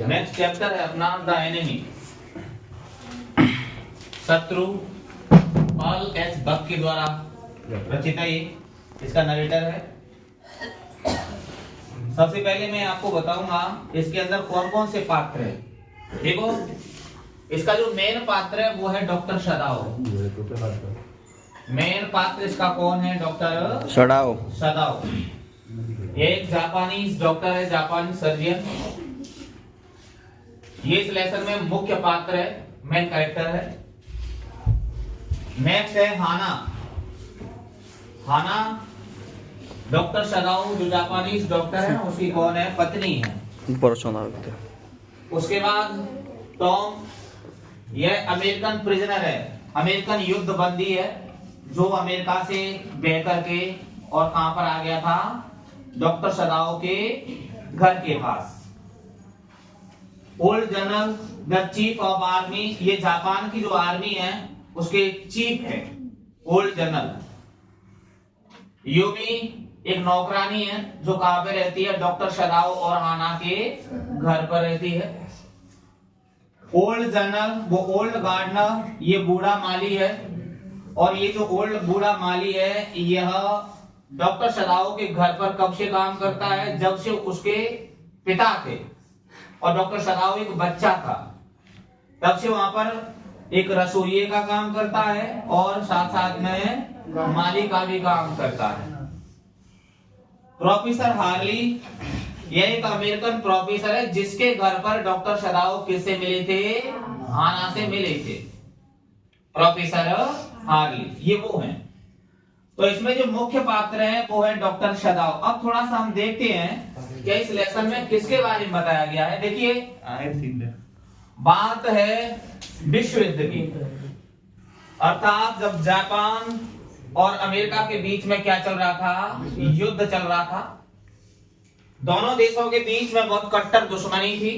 Next chapter है अपना the enemy, शत्रु। पॉल एस बक के द्वारा रचित है ये, इसका नरेटर है। सबसे पहले मैं आपको बताऊंगा इसके अंदर कौन कौन से पात्र हैं। देखो, इसका जो मेन पात्र है वो है डॉक्टर सदाओ। मेन पात्र इसका कौन है? डॉक्टर सदाओ। ये एक जापानीज डॉक्टर है, जापानी सर्जन। ये इस लेसन में मुख्य पात्र है, मेन कैरेक्टर है। नेक्स्ट है हाना डॉक्टर सदाओ जो जापानीज डॉक्टर है उसकी कौन है? पत्नी है। उसके बाद टॉम, यह अमेरिकन प्रिजनर है, अमेरिकन युद्ध बंदी है जो अमेरिका से बह करके और कहां पर आ गया था? डॉक्टर सदाओ के घर के पास। Old general the chief of army, ये जापान की जो आर्मी है उसके चीफ है, ओल्ड जनरल। यूमी एक नौकरानी है जो कहां पे रहती है? डॉक्टर सदाओ और हाना के घर पर रहती है। ओल्ड जनरल वो ओल्ड गार्डनर, ये बूढ़ा माली है। और ये जो ओल्ड बूढ़ा माली है यह डॉक्टर सदाओ के घर पर कब से काम करता है? जब से उसके पिता थे और डॉक्टर सदाओ एक बच्चा था, तब से वहां पर एक रसोइये का काम करता है और साथ साथ में माली का भी काम करता है। प्रोफेसर हार्ली, यह एक अमेरिकन प्रोफेसर है जिसके घर पर डॉक्टर सदाओ किससे मिले थे? हाना से मिले थे। प्रोफेसर हार्ली, ये वो हैं। तो इसमें जो मुख्य पात्र है वो है डॉक्टर सदाओ। अब थोड़ा सा हम देखते हैं कि इस लेसन में किसके बारे में बताया गया है। देखिए, बात है विश्व युद्ध की, अर्थात जब जापान और अमेरिका के बीच में क्या चल रहा था? युद्ध चल रहा था। दोनों देशों के बीच में बहुत कट्टर दुश्मनी थी,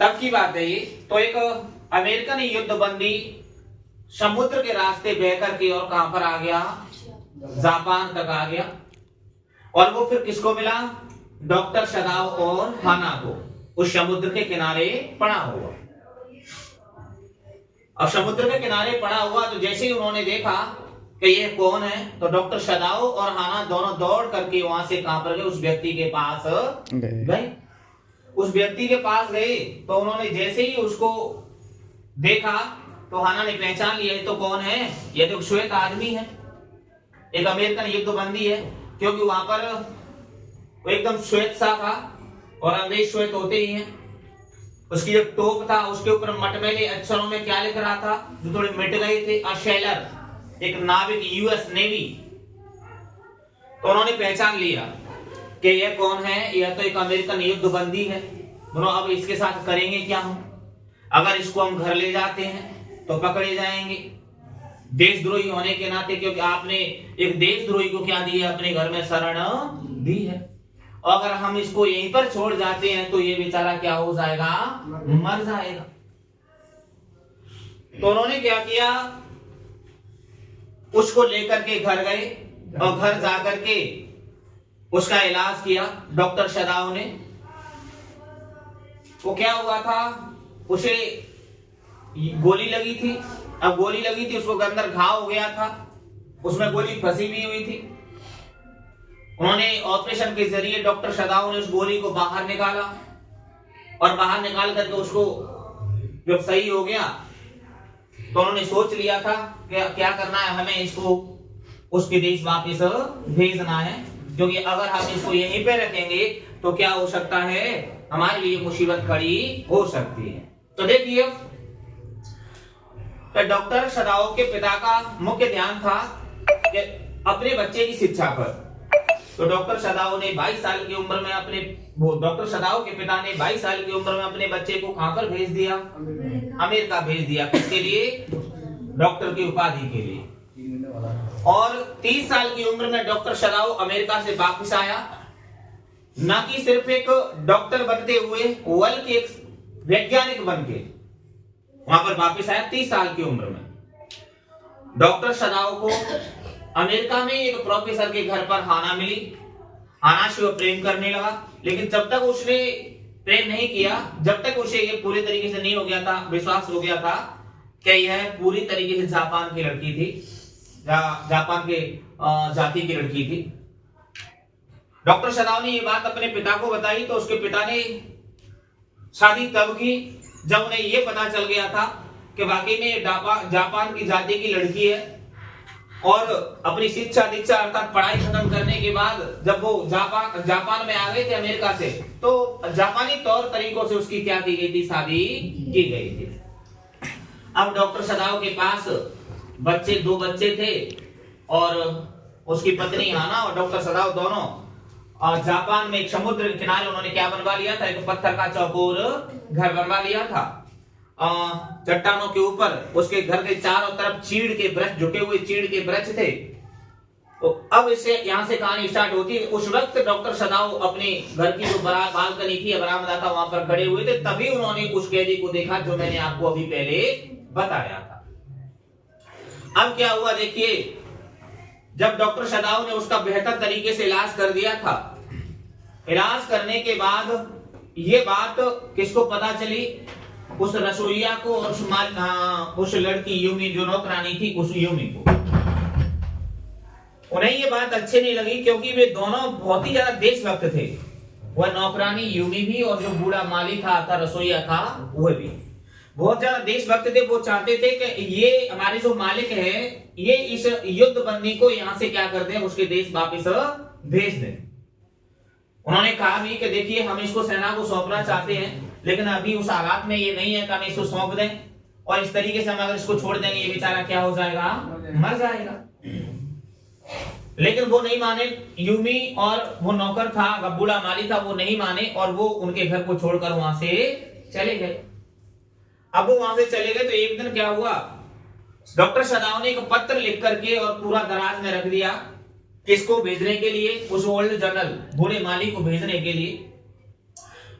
तब की बात है ये। तो एक अमेरिकन युद्धबंदी समुद्र के रास्ते बह करके और कहां पर आ गया? जापान तक आ गया। और वो फिर किसको मिला? डॉक्टर सदाओ और हाना को उस समुद्र के किनारे पड़ा हुआ। अब समुद्र के किनारे पड़ा हुआ तो जैसे ही उन्होंने देखा कि ये कौन है, तो डॉक्टर सदाओ और हाना दोनों दौड़ करके वहां से कहां पर गए? उस व्यक्ति के पास गए। उस व्यक्ति के पास गए तो उन्होंने जैसे ही उसको देखा तो हाना ने पहचान लिया, ये तो कौन है? ये तो श्वेत आदमी है, एक अमेरिकन युद्धबंदी है। क्योंकि वहां पर वो एकदम श्वेत सा था और अंग्रेज श्वेत होते ही हैं। उसकी जो टोप था उसके ऊपर मटमैले अक्षरों में क्या लिख रहा था जो थोड़े मिट गए थे? अ सेलर, एक नाविक, यूएस नेवी। तो उन्होंने पहचान लिया कि यह कौन है? यह तो एक अमेरिकन युद्धबंदी है। दोनों अब इसके साथ करेंगे क्या हम? अगर इसको हम घर ले जाते हैं तो पकड़े जाएंगे देशद्रोही होने के नाते, क्योंकि आपने एक देशद्रोही को क्या दिया? अपने घर में शरण दी है। और अगर हम इसको यहीं पर छोड़ जाते हैं तो ये बेचारा क्या हो जाएगा? मर जाएगा। तो उन्होंने क्या किया? उसको लेकर के घर गए और घर जाकर के उसका इलाज किया डॉक्टर सदाओ ने। वो क्या हुआ था? उसे गोली लगी थी। अब गोली लगी थी, उसको अंदर घाव हो गया था, उसमें गोली फंसी भी हुई थी। उन्होंने ऑपरेशन के जरिए डॉक्टर सदाओ ने उस गोली को बाहर निकाला और बाहर निकाल करके उसको जब सही हो गया तो उन्होंने सोच लिया था कि क्या करना है, हमें इसको उसके देश वापस भेजना है। क्योंकि अगर हम इसको यहीं पे रखेंगे तो क्या हो सकता है? हमारे लिए मुसीबत खड़ी हो सकती है। तो देखिए, तो डॉक्टर सदाओ के पिता का मुख्य ध्यान था कि अपने बच्चे की शिक्षा पर। तो डॉक्टर सदाओ ने 22 साल की उम्र में डॉक्टर सदाओ के पिता ने 22 साल की उम्र में अपने बच्चे को कहां पर भेज दिया? अमेरिका भेज दिया। किसके लिए? डॉक्टर की उपाधि के लिए। और 30 साल की उम्र में डॉक्टर सदाओ अमेरिका से वापस आया, न कि सिर्फ एक डॉक्टर बनते हुए बल्कि एक वैज्ञानिक बन के वहां पर वापस आया 30 साल की उम्र में। डॉक्टर सदाओ को अमेरिका में एक प्रोफेसर के घर पर हाना मिली हाना से वो प्रेम करने लगा, लेकिन जब तक उसने प्रेम नहीं किया, जब तक उसे ये पूरे तरीके से नहीं हो गया था, विश्वास हो गया था कि यह पूरी तरीके से जापान की लड़की थी, जापान के जाति की लड़की थी। डॉक्टर सदाव ने ये बात अपने पिता को बताई तो उसके पिता ने शादी तब की जब उन्हें ये पता चल गया था कि वाकई में जापान की जाति की लड़की है, और अपनी शिक्षा दीक्षा अर्थात पढ़ाई खत्म करने के बाद जब वो जापान में आ गए थे अमेरिका से, तो जापानी तौर तरीकों से उसकी क्या की गई थी, शादी की गई थी। अब डॉक्टर सदाव के पास दो बच्चे थे, और उसकी पत्नी हाना और डॉक्टर सदाव दोनों जापान में एक समुद्र के किनारे उन्होंने क्या बनवा लिया था, एक पत्थर का चौकोर घर बनवा लिया था चट्टानों के ऊपर। उसके घर के चारों तरफ चीड़ के वृक्ष, झुके हुए चीड़ के वृक्ष थे। तो अब इससे यहां से कहानी स्टार्ट होती है। उस वक्त डॉक्टर सदाव अपने घर की जो बालकनी थी, बरामदा था, वहां पर खड़े हुए थे, तभी उन्होंने उस कैदी को देखा जो मैंने आपको अभी पहले बताया था। अब क्या हुआ देखिए, जब डॉक्टर सदाव ने उसका बेहतर तरीके से इलाज कर दिया था, इलाज करने के बाद ये बात किसको पता चली, उस रसोइया को और उस लड़की यूमी जो नौकरानी थी, उस यूमी को। उन्हें ये बात अच्छी नहीं लगी क्योंकि वे दोनों बहुत ही ज्यादा देशभक्त थे, वह नौकरानी यूमी भी और जो बूढ़ा माली था रसोइया था वह भी बहुत ज्यादा देशभक्त थे। वो चाहते थे कि ये हमारे जो मालिक है ये इस युद्ध बंदी को यहां से क्या कर दें, उसके देश वापस भेज दें। उन्होंने कहा भी कि देखिए हम इसको सेना को सौंपना चाहते हैं, लेकिन अभी उस हालात में ये नहीं है कि हम इसको सौंप दें, और इस तरीके से हम अगर इसको छोड़ देंगे ये बेचारा क्या हो जाएगा, मर जाएगा। लेकिन वो नहीं माने, यूमी और वो नौकर था, बूढ़ा माली था, वो नहीं माने और वो उनके घर को छोड़कर वहां से चले गए। अब वो वहां से चले गए तो एक दिन क्या हुआ, डॉक्टर सदाव ने एक पत्र लिख करके और पूरा दराज में रख दिया, किसको भेजने के लिए, उस ओल्ड जनरल बूढ़े माली को भेजने के लिए।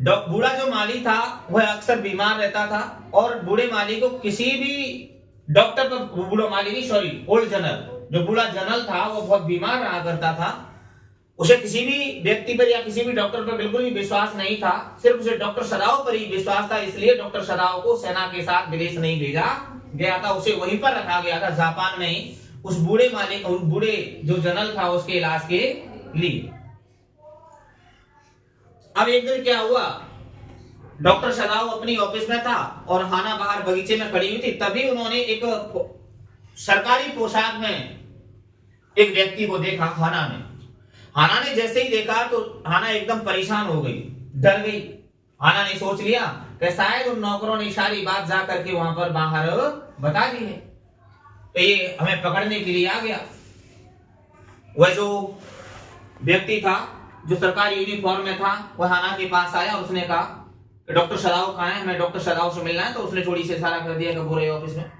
बूढ़ा जो माली था वह अक्सर बीमार रहता था, और बूढ़े माली को किसी भी डॉक्टर पर, बूढ़ा माली नहीं सॉरी ओल्ड जनरल, जो बूढ़ा जनरल था वो बहुत बीमार रहा करता था, उसे किसी भी व्यक्ति पर या किसी भी डॉक्टर पर बिल्कुल भी विश्वास नहीं था, सिर्फ उसे डॉक्टर सदाव पर ही विश्वास था। इसलिए डॉक्टर सदाव को सेना के साथ विदेश नहीं भेजा गया था, उसे वहीं पर रखा गया था जापान में ही, उस बूढ़े मालिक, बूढ़े जो जनरल था उसके इलाज के लिए। अब एक दिन क्या हुआ, डॉक्टर सदाव अपनी ऑफिस में था और हाना बाहर बगीचे में खड़ी हुई थी, तभी उन्होंने एक सरकारी पोशाक में एक व्यक्ति को देखा। हाना ने जैसे ही देखा तो हाना एकदम परेशान हो गई, डर गई। हाना ने सोच लिया कि शायद उन नौकरों ने सारी बात जा करके वहां पर बाहर बता दी है, तो ये हमें पकड़ने के लिए आ गया। वह जो व्यक्ति था जो सरकारी यूनिफॉर्म में था वह हाना के पास आया और उसने कहा कि डॉक्टर सदाव कहाँ है, हमें डॉक्टर सदाव से मिलना है। तो उसने थोड़ी सी इशारा कर दिया कि पूरे ऑफिस में।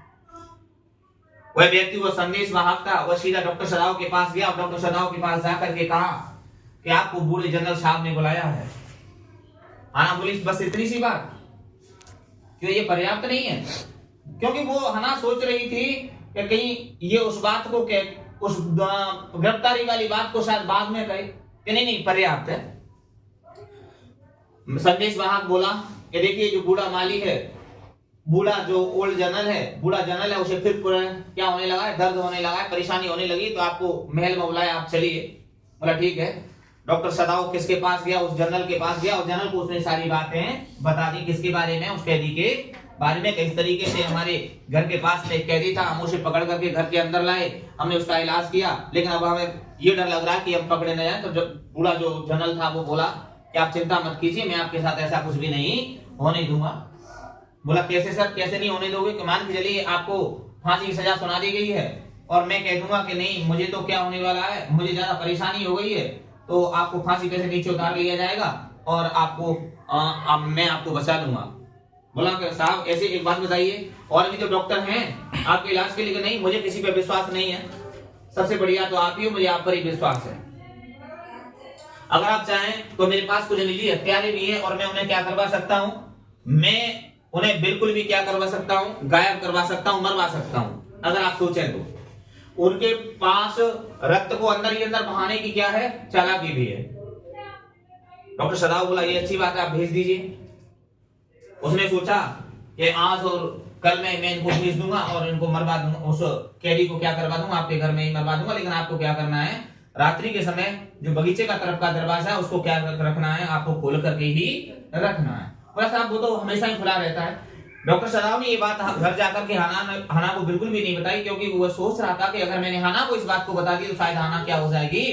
वह व्यक्ति वो संदेश वाहक था, वह सीधा डॉक्टर सदाव के पास गया और डॉक्टर सदाव के पास जाकर के कहा कि आपको बूढ़े जनरल साहब ने बुलाया है। हाना बोली बस इतनी सी बात, क्यों ये पर्याप्त नहीं है? क्योंकि वो हाना सोच रही थी कि कहीं ये उस बात को उस गिरफ्तारी वाली बात को शायद बाद में कहे कि नहीं पर्याप्त है। संदेश वाहक बोला कि देखिए जो बूढ़ा माली है, बूढ़ा जो ओल्ड जनरल है, बूढ़ा जनरल है, उसे फिर क्या होने लगा है, दर्द होने लगा है, परेशानी होने लगी, तो आपको महल में बुलाया, आप चलिए। बोला ठीक है। डॉक्टर सदाव किसके पास गया, उस जनरल के पास गया और जनरल को उसने सारी बातें बता दी। किसके बारे में? उस कैदी के बारे में। किस तरीके से हमारे घर के पास में एक कैदी था, हम उसे पकड़ करके घर के अंदर लाए, हमने उसका इलाज किया, लेकिन अब हमें ये डर लग रहा है कि हम पकड़े न जाए। तो बूढ़ा जो जनरल था वो बोला कि आप चिंता मत कीजिए, मैं आपके साथ ऐसा कुछ भी नहीं होने दूंगा। बोला कैसे सर, कैसे नहीं होने दोगे? कि मान के चलिए आपको फांसी की सजा सुना दी गई है और मैं कह दूंगा कि नहीं मुझे तो क्या होने वाला है, मुझे ज्यादा परेशानी हो गई है, तो आपको फांसी पे से नीचे उतार लिया जाएगा और आपको मैं आपको बचा लूंगा। बोला कि साहब ऐसे एक बात बताइए, और भी तो डॉक्टर हैं आपके इलाज के लिए? नहीं, मुझे किसी पे विश्वास नहीं है, सबसे बढ़िया तो आप ही हो, मुझे आप पर ही विश्वास है। अगर आप चाहें तो मेरे पास कुछ निजी हथियार भी है और मैं उन्हें क्या करवा सकता हूँ, मैं उन्हें बिल्कुल भी क्या करवा सकता हूँ, गायब करवा सकता हूँ, मरवा सकता हूँ, अगर आप सोचें तो। उनके पास रक्त को अंदर ही अंदर बहाने की क्या है, चालाकी भी है। डॉक्टर सदाव बोला ये अच्छी बात है, आप भेज दीजिए। उसने सोचा कि आज और कल मैं इनको भेज दूंगा और इनको मरवा दूंगा, उस कैदी को क्या करवा दूंगा, आपके घर में ही मरवा दूंगा, लेकिन आपको क्या करना है, रात्रि के समय जो बगीचे का तरफ का दरवाजा है उसको क्या रखना है, आपको खोल करके ही रखना है। बस आप वो तो हमेशा ही खुला रहता है। डॉक्टर सदाव ने ये बात घर जाकर के हाना को बिल्कुल भी नहीं बताई, क्योंकि वो सोच रहा था कि अगर मैंने हाना को इस बात को बता दी तो शायद हाना क्या हो जाएगी,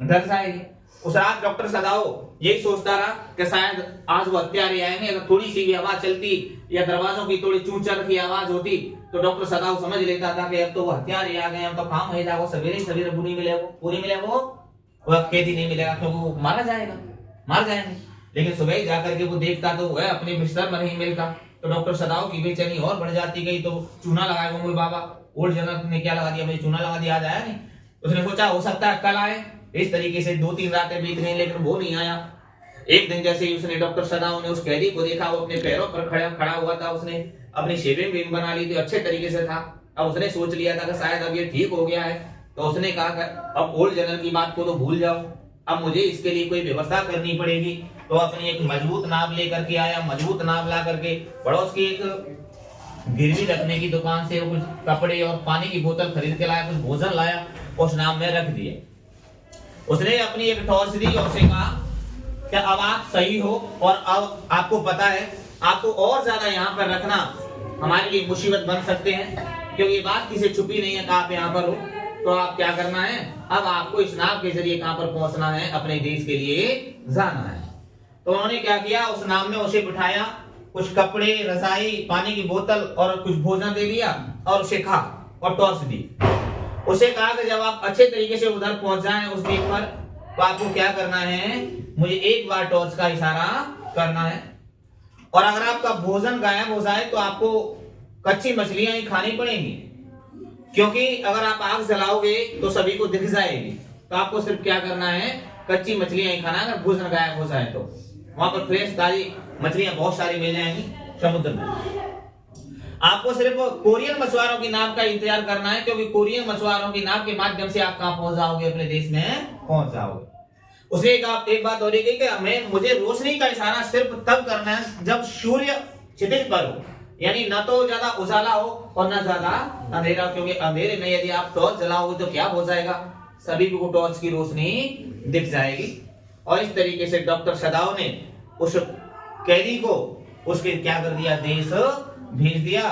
डर जाएगी। उस रात डॉक्टर सदाव यही सोचता रहा कि शायद आज वो हत्यारे आएंगे, अगर थोड़ी सी भी आवाज चलती या दरवाजों की थोड़ी चूचर की आवाज होती तो डॉक्टर सदाव समझ लेता था कि अब तो वो हत्यारे आ गए, अब तो काम हो जाएगा, सवेरे सवेरे पूरी मिले वो कैदी नहीं मिलेगा, क्योंकि वो मार जाएंगे। लेकिन सुबह जाकर के वो देखता तो वह अपने बिस्तर में नहीं मिलता, तो डॉक्टर सदाव की बेचैनी और बढ़ जाती गई। तो चूना लगाएगा मुझे बाबा, ओल्ड जनक ने क्या लगा दिया, भाई चूना लगा दिया, आज आया नहीं। उसने सोचा हो सकता है कल आए। इस तरीके से 2-3 रातें बीत गई, लेकिन वो नहीं आया। एक दिन जैसे ही उसने डॉक्टर सदाव ने उस कैदी को देखा, वो अपने पैरों पर खड़ा हुआ था, उसने अपनी शेविंग भी बना ली थी, अच्छे तरीके से था। अब उसने सोच लिया था कि शायद अब ये ठीक हो गया है, तो उसने कहा कि अब ओल्ड जनक की बात को तो भूल जाओ, अब मुझे इसके लिए कोई व्यवस्था करनी पड़ेगी। तो अपनी एक मजबूत नाव लेकर के आया, मजबूत नाव ला करके पड़ोस की एक गिरवी रखने की दुकान से कुछ कपड़े और पानी की बोतल खरीद के लाया, कुछ भोजन लाया, उस नाव में रख दिए। उसने अपनी एक टॉर्च दी और उसे कहा कि अब आप सही हो और अब आपको पता है आपको और ज्यादा यहाँ पर रखना हमारे लिए मुसीबत बन सकते हैं, क्योंकि ये बात किसी छुपी नहीं है कि आप यहाँ पर हो। तो आप क्या करना है, अब आपको इस नाव के जरिए कहां पर पहुंचना है, अपने देश के लिए जाना है। तो उन्होंने क्या किया, उस नाव में उसे बिठाया, कुछ कपड़े, रजाई, पानी की बोतल और कुछ भोजन दे दिया और उसे खा और टॉर्च दी। उसे कहा कि जब आप अच्छे तरीके से उधर पहुंच जाएं उस द्वीप पर, तो आपको क्या करना है, मुझे एक बार टॉर्च का इशारा करना है, और अगर आपका भोजन गायब हो जाए तो आपको कच्ची मछलियां ही खानी पड़ेंगी, क्योंकि अगर आप आग जलाओगे तो सभी को दिख जाएगी। तो आपको सिर्फ क्या करना है, कच्ची मछलियां ही खाना, अगर भोजन गायब हो जाए तो। वहां पर फ्रेश ताजी मछलियां बहुत सारी मिल जाएंगी समुद्र में। आपको सिर्फ कोरियन मछुआरों की नाव का इंतजार करना है, क्योंकि कोरियन मछुआरों की नाव के माध्यम से आप कहां पहुंच जाओगे, अपने देश में पहुंच जाओगे। उसने एक बात और कही कि मुझे रोशनी का इशारा सिर्फ तब करना है जब सूर्य क्षितिज पर हो, यानी न तो ज्यादा उजाला हो और न ज्यादा अंधेरा, क्योंकि अंधेरे में यदि आप टॉर्च जलाओगे तो क्या हो जाएगा, सभी को टॉर्च की रोशनी दिख जाएगी। और इस तरीके से डॉक्टर सदाव ने उस कैदी को उसके क्या कर दिया, देश भेज दिया,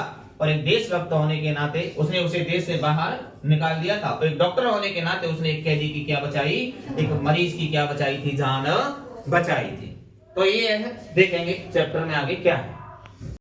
और एक देशभक्त होने के नाते उसने उसे देश से बाहर निकाल दिया था। और एक डॉक्टर होने के नाते उसने एक कैदी की क्या बचाई, एक मरीज की क्या बचाई थी, जान बचाई थी। तो ये है, देखेंगे चैप्टर में आगे क्या है।